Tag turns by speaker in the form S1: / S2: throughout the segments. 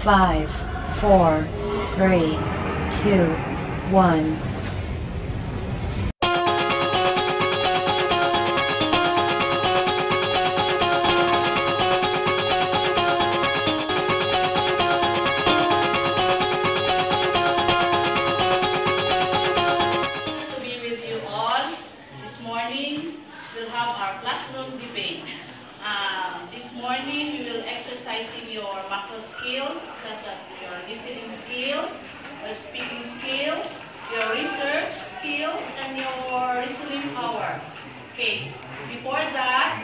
S1: 5, 4, 3, 2, 1.
S2: We'll have our classroom debate. This morning, we will exercising your macro skills, such as your listening skills, your speaking skills, your research skills, and your reasoning power. Okay. Before that,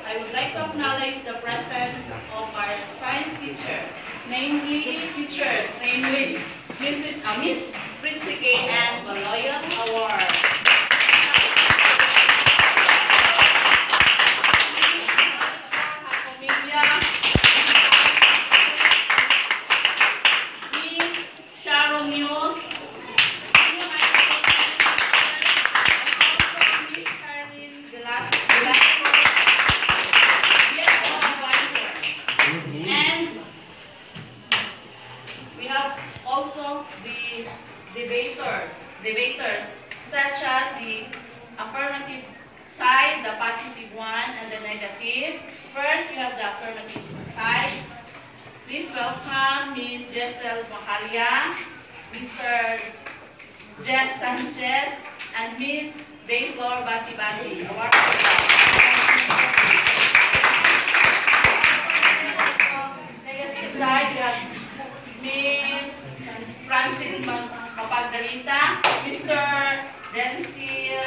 S2: I would like to acknowledge the presence of our science teacher, namely Miss Pritzike and Baloyos Award. Also, these debaters, such as the affirmative side, the positive one, and the negative. First, we have the affirmative side. Please welcome Ms. Jessel Macalia, Mr. Jeff Sanchez, and Ms. Baylor Basi-Basi. Negative side, we have Ms. Francine Mapagdalita, Mr. Denzel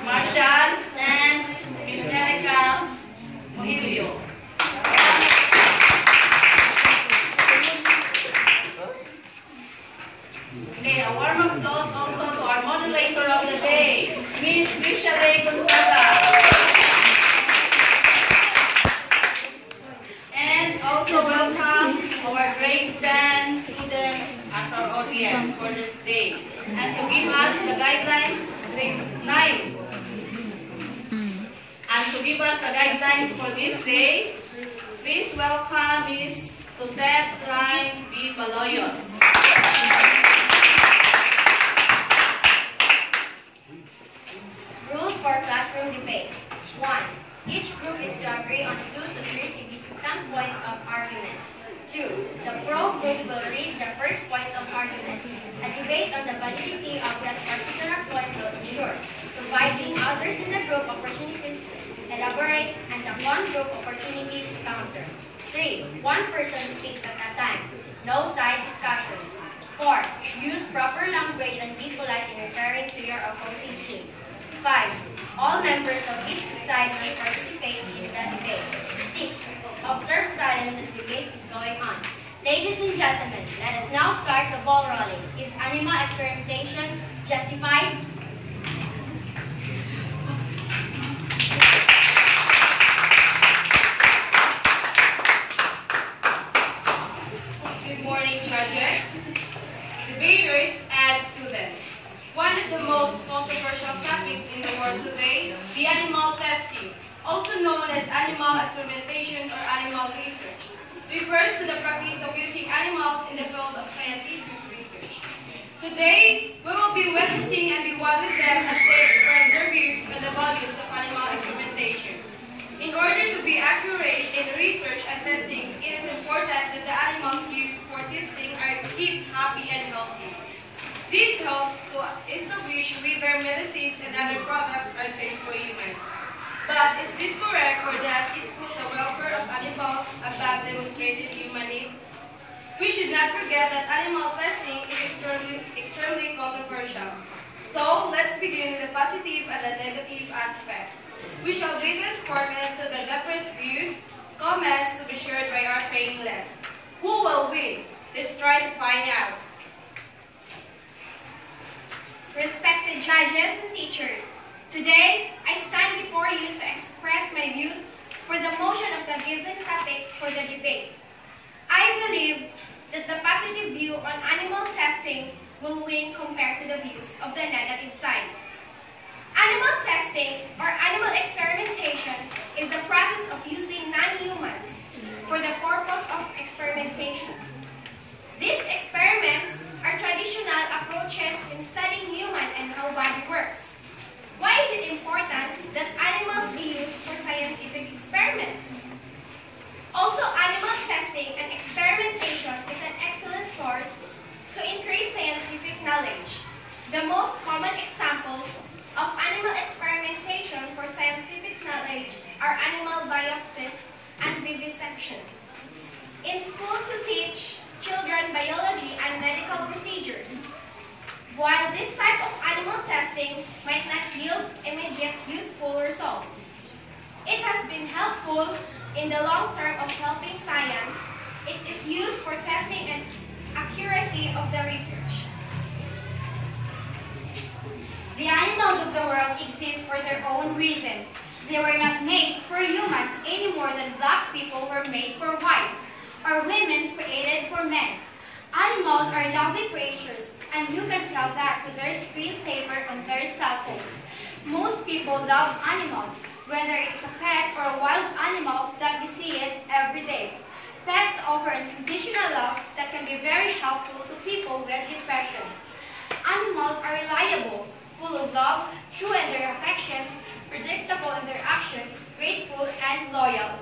S2: Marshall, and Ms. Erica Mohilio. Okay, a warm applause also to our moderator of the day, Ms. Michelle Gonzaga. And also welcome our grade 10 students as our audience for this day. And to give us the guidelines, grade 9. And to give us the guidelines for this day, please welcome Ms. Cosette Ryan B. Baloyos.
S3: Rules for classroom debate. 1. Each group is to agree on 2 to 3 significant points of argument. 2. The pro group will read the first point of argument. A debate on the validity of that particular point will ensure, providing others in the group opportunities to elaborate and the one-group opportunities to counter. 3. One person speaks at a time. No side discussions. 4. Use proper language and be polite in referring to your opposing team. 5. All members of each side must participate in the debate. 6. Observe silence as debate is going on. Ladies and gentlemen, let us now start the ball rolling. Is animal experimentation justified?
S4: Good morning, judges, debaters, and students. One of the most controversial topics in the world today, the animal testing, also known as animal experimentation or animal research, refers to the practice of using animals in the field of scientific research. Today, we will be witnessing and be one with them as they express their views on the values of animal experimentation. In order to be accurate in research and testing, it is important that the animals used for testing are kept happy and healthy. This helps to establish whether medicines and other products are safe for humans. But is this correct, or does it put the welfare of animals above demonstrated human need? We should not forget that animal testing is extremely controversial. So, let's begin with the positive and the negative aspect. We shall be transformed to the different views, comments to be shared by our paying list. Who will win? Let's try to find out.
S5: Respected judges and teachers, today I stand before you to express my views for the motion of the given topic for the debate. I believe that the positive view on animal testing will win compared to the views of the negative side. Animal testing or animal experimentation is the process of using non-humans for the purpose of experimentation. useful to teach children biology and medical procedures. While this type of animal testing might not yield immediate useful results, it has been helpful in the long term of helping science. It is used for testing and accuracy of the research.
S3: The animals of the world exist for their own reasons. They were not made for humans any more than black people were made for white, or women created for men. Animals are lovely creatures, and you can tell that to their screensaver on their cell phones. Most people love animals, whether it's a pet or a wild animal that we see it every day. Pets offer unconditional love that can be very helpful to people with depression. Animals are reliable, full of love, true in their affections, predictable in their actions, grateful, and loyal.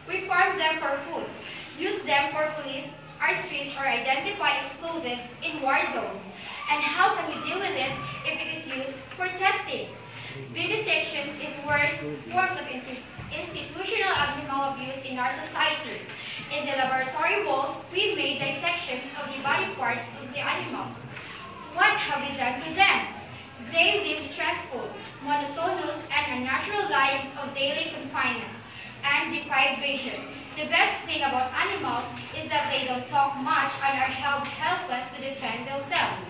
S3: We farm them for food, use them for police, our streets, or identify explosives in war zones. And how can we deal with it if it is used for testing? Vivisection is worse forms of institutional animal abuse in our society. In the laboratory walls, we made dissections of the body parts of the animals. What have we done to them? They live stressful, monotonous, and unnatural lives of daily confinement and deprivation. The best thing about animals is that they don't talk much and are held helpless to defend themselves.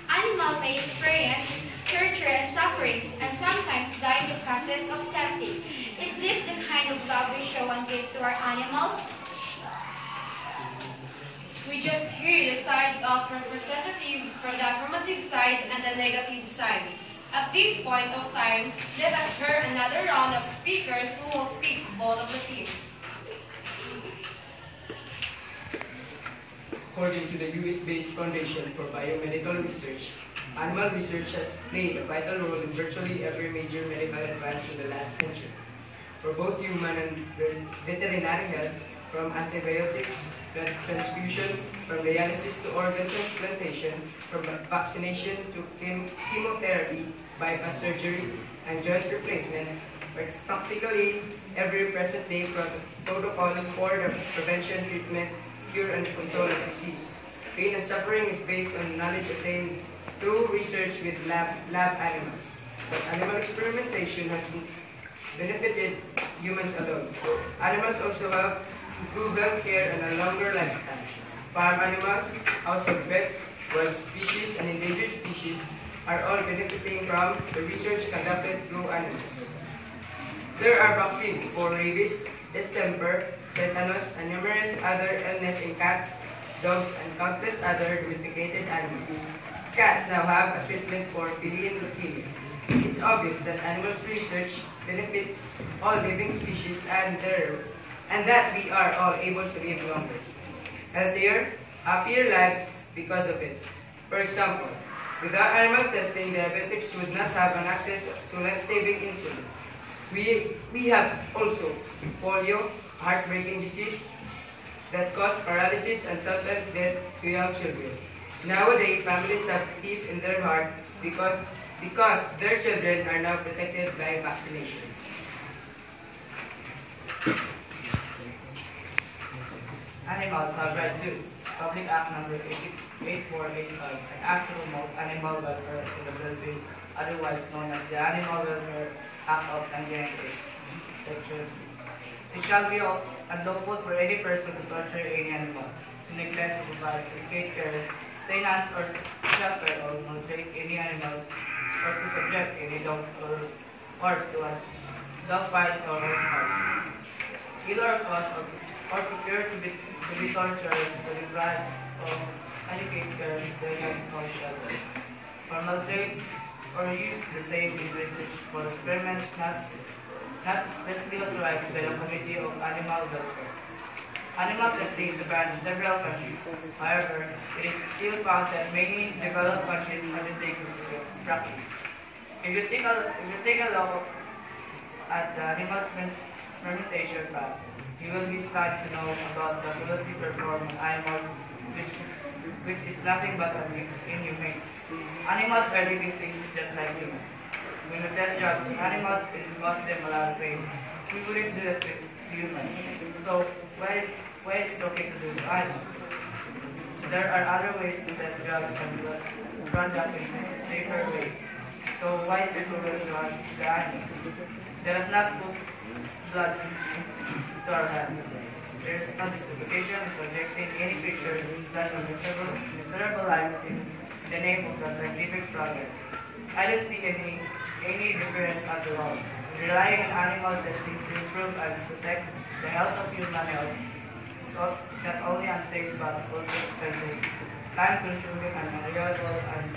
S3: Animals may experience torture and sufferings and sometimes die in the process of testing. Is this the kind of love we show and give to our animals?
S4: We just hear the sides of representatives from the affirmative side and the negative side. At this point of time, let us hear another round of speakers who will speak both of the teams.
S6: According to the US-based Foundation for Biomedical Research, animal research has played a vital role in virtually every major medical advance in the last century. For both human and veterinary health, from antibiotics, blood transfusion, from dialysis to organ transplantation, from vaccination to chemotherapy, bypass surgery, and joint replacement, practically every present-day protocol for the prevention, treatment, cure, and control of disease. Pain and suffering is based on knowledge attained through research with lab animals. But animal experimentation has benefited humans alone. Animals also have improved health care and a longer lifespan. Farm animals, household pets, wild species, and endangered species are all benefiting from the research conducted through animals. There are vaccines for rabies, distemper, tetanus, and numerous other illnesses in cats, dogs, and countless other domesticated animals. Cats now have a treatment for feline leukemia. It's obvious that animal research benefits all living species and that we are all able to live longer, healthier, happier lives because of it. For example, without animal testing, diabetics would not have an access to life-saving insulin. We have also polio, heartbreaking disease that cause paralysis and sometimes death to young children. Nowadays, families have peace in their heart because their children are now protected by vaccination.
S7: Animals have rights too. Public Act number 8485, an act to promote animal welfare in the Philippines, otherwise known as the Animal Welfare Act of 1998, Section 6. It shall be unlawful for any person to torture any animal, to neglect to provide adequate care, stay nuts or shelter or maltreat any animals, or to subject any dogs or horse to a dog fight or horse fights. Kill or cause or procure to be tortured to deprive of adequate care is the next no shelter. For maltreat or use the same in research for experiments not expressly authorized by the Committee of Animal Welfare. Animal testing is banned in several countries. However, it is still found that many developed countries undertake this practice. If you take a look at the animal experimentation facts, you will be stunned to know about the cruelty performed on animals, which is nothing but inhumane. Animals are living things just like humans. When we test drugs on animals, it causes them a lot of pain. We wouldn't do that to humans. So, why why is it okay to do to animals? There are other ways to test drugs and product in a safer way. So why is it cruel to harm the animals? Let us not put blood into our hands. There is no justification in subjecting any creature to such a miserable life in the name of the scientific progress. I don't see any difference at all. Relying on animal testing to improve and protect the health of human health is not only unsafe but also expensive, time-consuming, and unreliable, and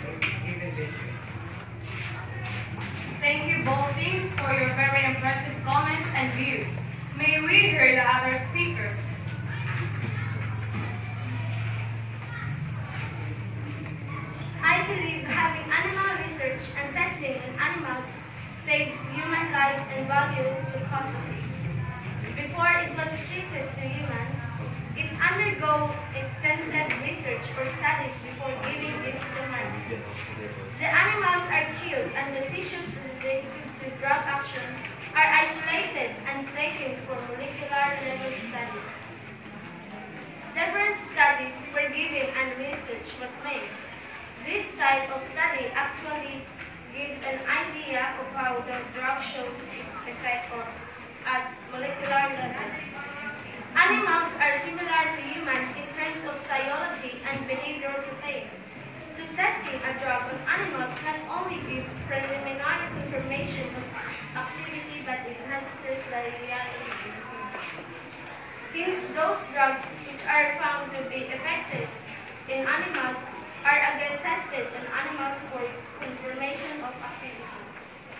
S7: even dangerous.
S4: Thank you both teams for your very impressive comments and views. May we hear the other speakers?
S5: I believe having animal research and testing in animals saves human lives and value the cost of it. Before it was treated to humans, it undergo extensive research or studies before giving it to human. The animals are killed and the tissues related to drug action are isolated and taken for molecular level study. Different studies were given and research was made. This type of study actually gives an idea of how the drug shows its effect at molecular levels. Animals are similar to humans in terms of physiology and behavioral behavior. So testing a drug on animals not only gives preliminary information of activity but enhances the reality. Hence, those drugs which are found to be effective in animals are again tested on animals for confirmation of activity.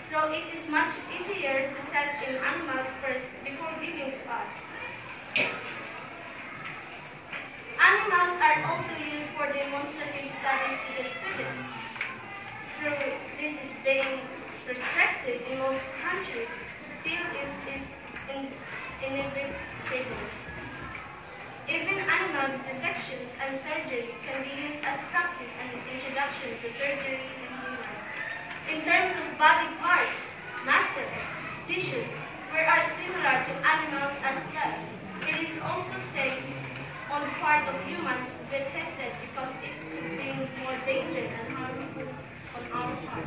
S5: So it is much easier to test in animals first before giving to us. Animals are also used for demonstrative studies to the students. Though this is being restricted in most countries, still it is inevitable. Even animals' dissections and surgery can be used as practice and introduction to surgery in humans. In terms of body parts, muscles, tissues, we are similar to animals as well. It is also safe on part of humans when tested because it could bring more danger and harmful on our part.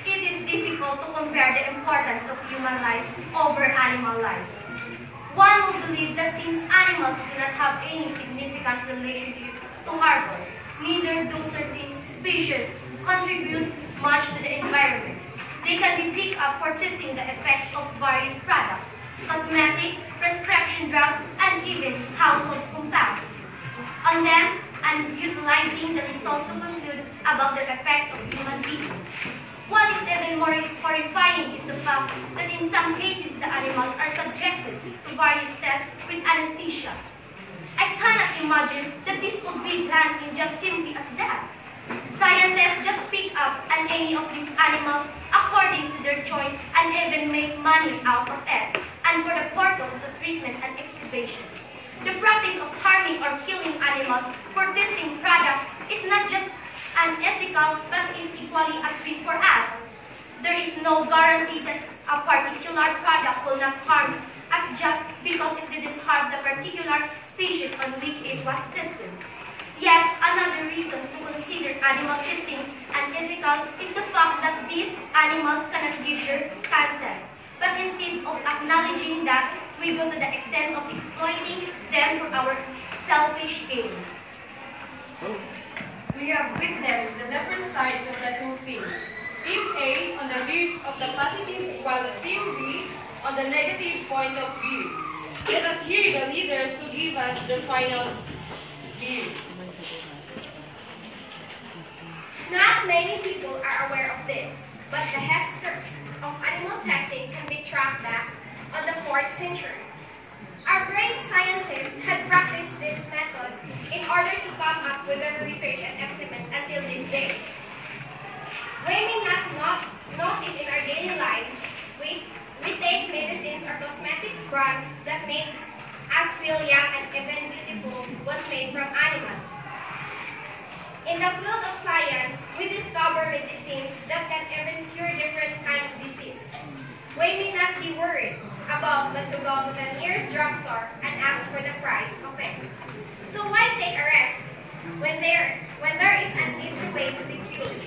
S8: It is difficult to compare the importance of human life over animal life. One would believe that since animals do not have any significant relationship to carbon, neither do certain species contribute much to the environment. They can be picked up for testing the effects of various products, cosmetic, prescription drugs, and even household compounds on them and utilizing the result to conclude about the effects of human beings. What is even more horrifying is the fact that in some cases the animals are subjected to various tests with anesthesia. I cannot imagine that this could be done in just simply as that. Scientists just pick up any of these animals according to their choice and even make money out of it, and for the purpose of treatment and exhibition. The practice of harming or killing animals for testing products is not just unethical but is equally a threat for us. There is no guarantee that a particular product will not harm us just because it didn't harm the particular species on which it was tested. Yet, another reason to consider animal testing unethical is the fact that these animals cannot give their consent. But instead of acknowledging that, we go to the extent of exploiting them for our selfish gains.
S4: We have witnessed the different sides of the two teams. Team A on the views of the positive, while Team B on the negative point of view. Let us hear the leaders to give us their final view.
S5: Not many people are aware of this, but the history of animal testing can be tracked back on the 4th century. Our great scientists had practiced this method in order to come up with their research and implement until this day. We may not notice in our daily lives, we take medicines or cosmetic brands that make us feel young and even beautiful was made from animals. In the field of science, we discover medicines that can even cure different kinds of disease. We may not be worried about but to go to the nearest drugstore and ask for the price of it. So why take a risk when there is an easy way to be cured?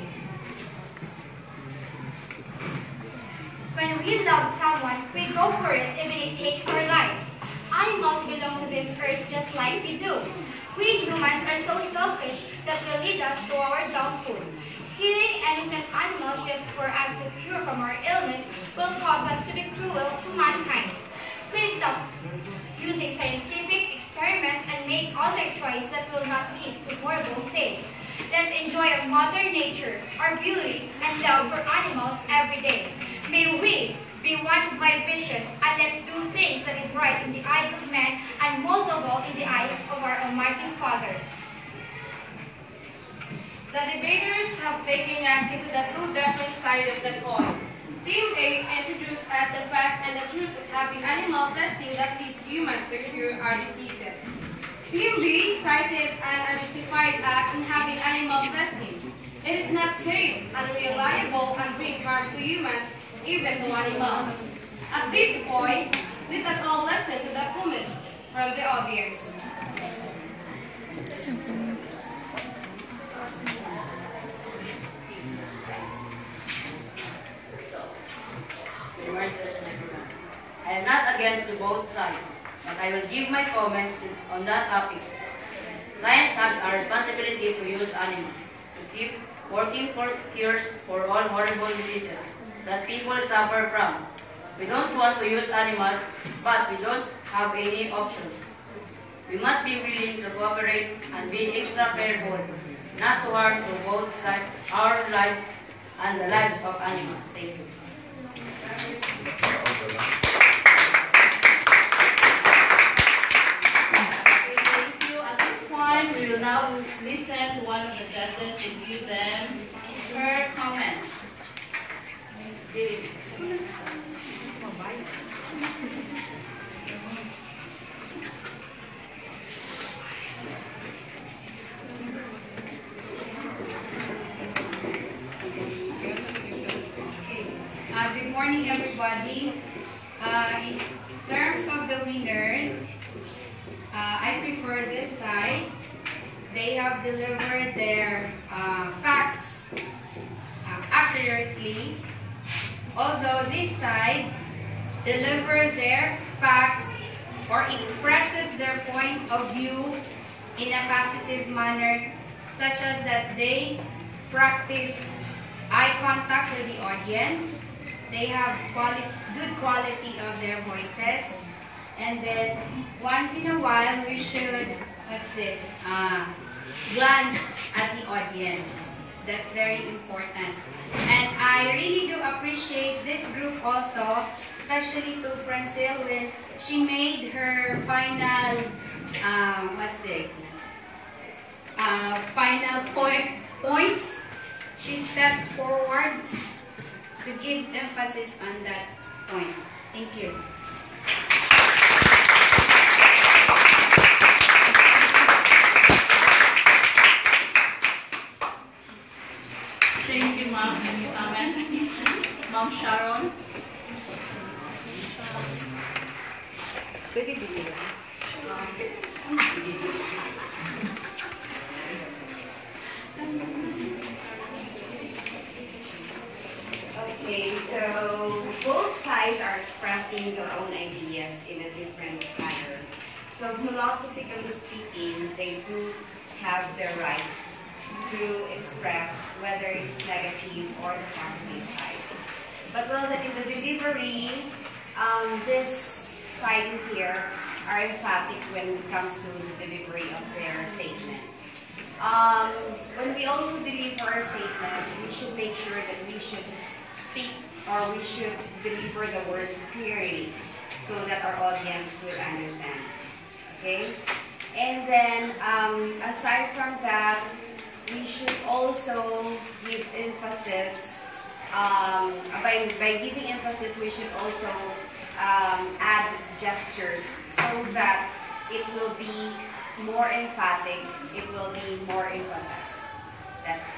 S8: When we love someone, we go for it even if it takes our life. Animals belong to this earth just like we do. We humans are so selfish that will lead us to our downfall. Killing innocent animals just for us to cure from our illness will cause us to be cruel to mankind. Please stop using scientific experiments and make other choices that will not lead to horrible things. Let's enjoy our mother nature, our beauty, and love for animals every day. May we be one of my vision, and let's do things that is right in the eyes of men, and most of all in the eyes of our Almighty Father.
S4: The debaters have taken us into the two different sides of the coin. Team A introduced us the fact and the truth of having animal testing that leads humans to cure our diseases. Team B cited an unjustified act in having animal testing. It is not safe, unreliable, and bring harm to humans, even to animals. At this point, let us all listen to the comments from the audience.
S9: I am not against to both sides, but I will give my comments on that topics. Science has a responsibility to use animals to keep working for cures for all horrible diseases that people suffer from. We don't want to use animals, but we don't have any options. We must be willing to cooperate and be extra careful, not to harm to both sides, our lives and the lives of animals. Thank you.
S2: Thank you. At this point, we will now listen to one of the judges to give them her comments. Ms. David.
S10: Good morning, everybody. In terms of the winners, I prefer this side. They have delivered their facts accurately, although this side delivers their facts or expresses their point of view in a positive manner, such as that they practice eye contact with the audience. They have good quality of their voices. And then, once in a while, we should, glance at the audience. That's very important. And I really do appreciate this group also, especially to Francille when she made her final, final points. She steps forward to give emphasis on that point. Thank you.
S2: Thank you, ma'am. Any comments? Ma'am Sharon.
S11: Okay, so both sides are expressing their own ideas in a different manner. So philosophically speaking, they do have their rights to express whether it's negative or the positive side. But well, in the delivery, this side here are emphatic when it comes to the delivery of their statement. When we also deliver our statements, we should make sure that we should speak or we should deliver the words clearly so that our audience will understand. Okay? And then, aside from that, we should also give emphasis, by giving emphasis, we should also add gestures so that it will be more emphatic, it will be more emphasized. That's it.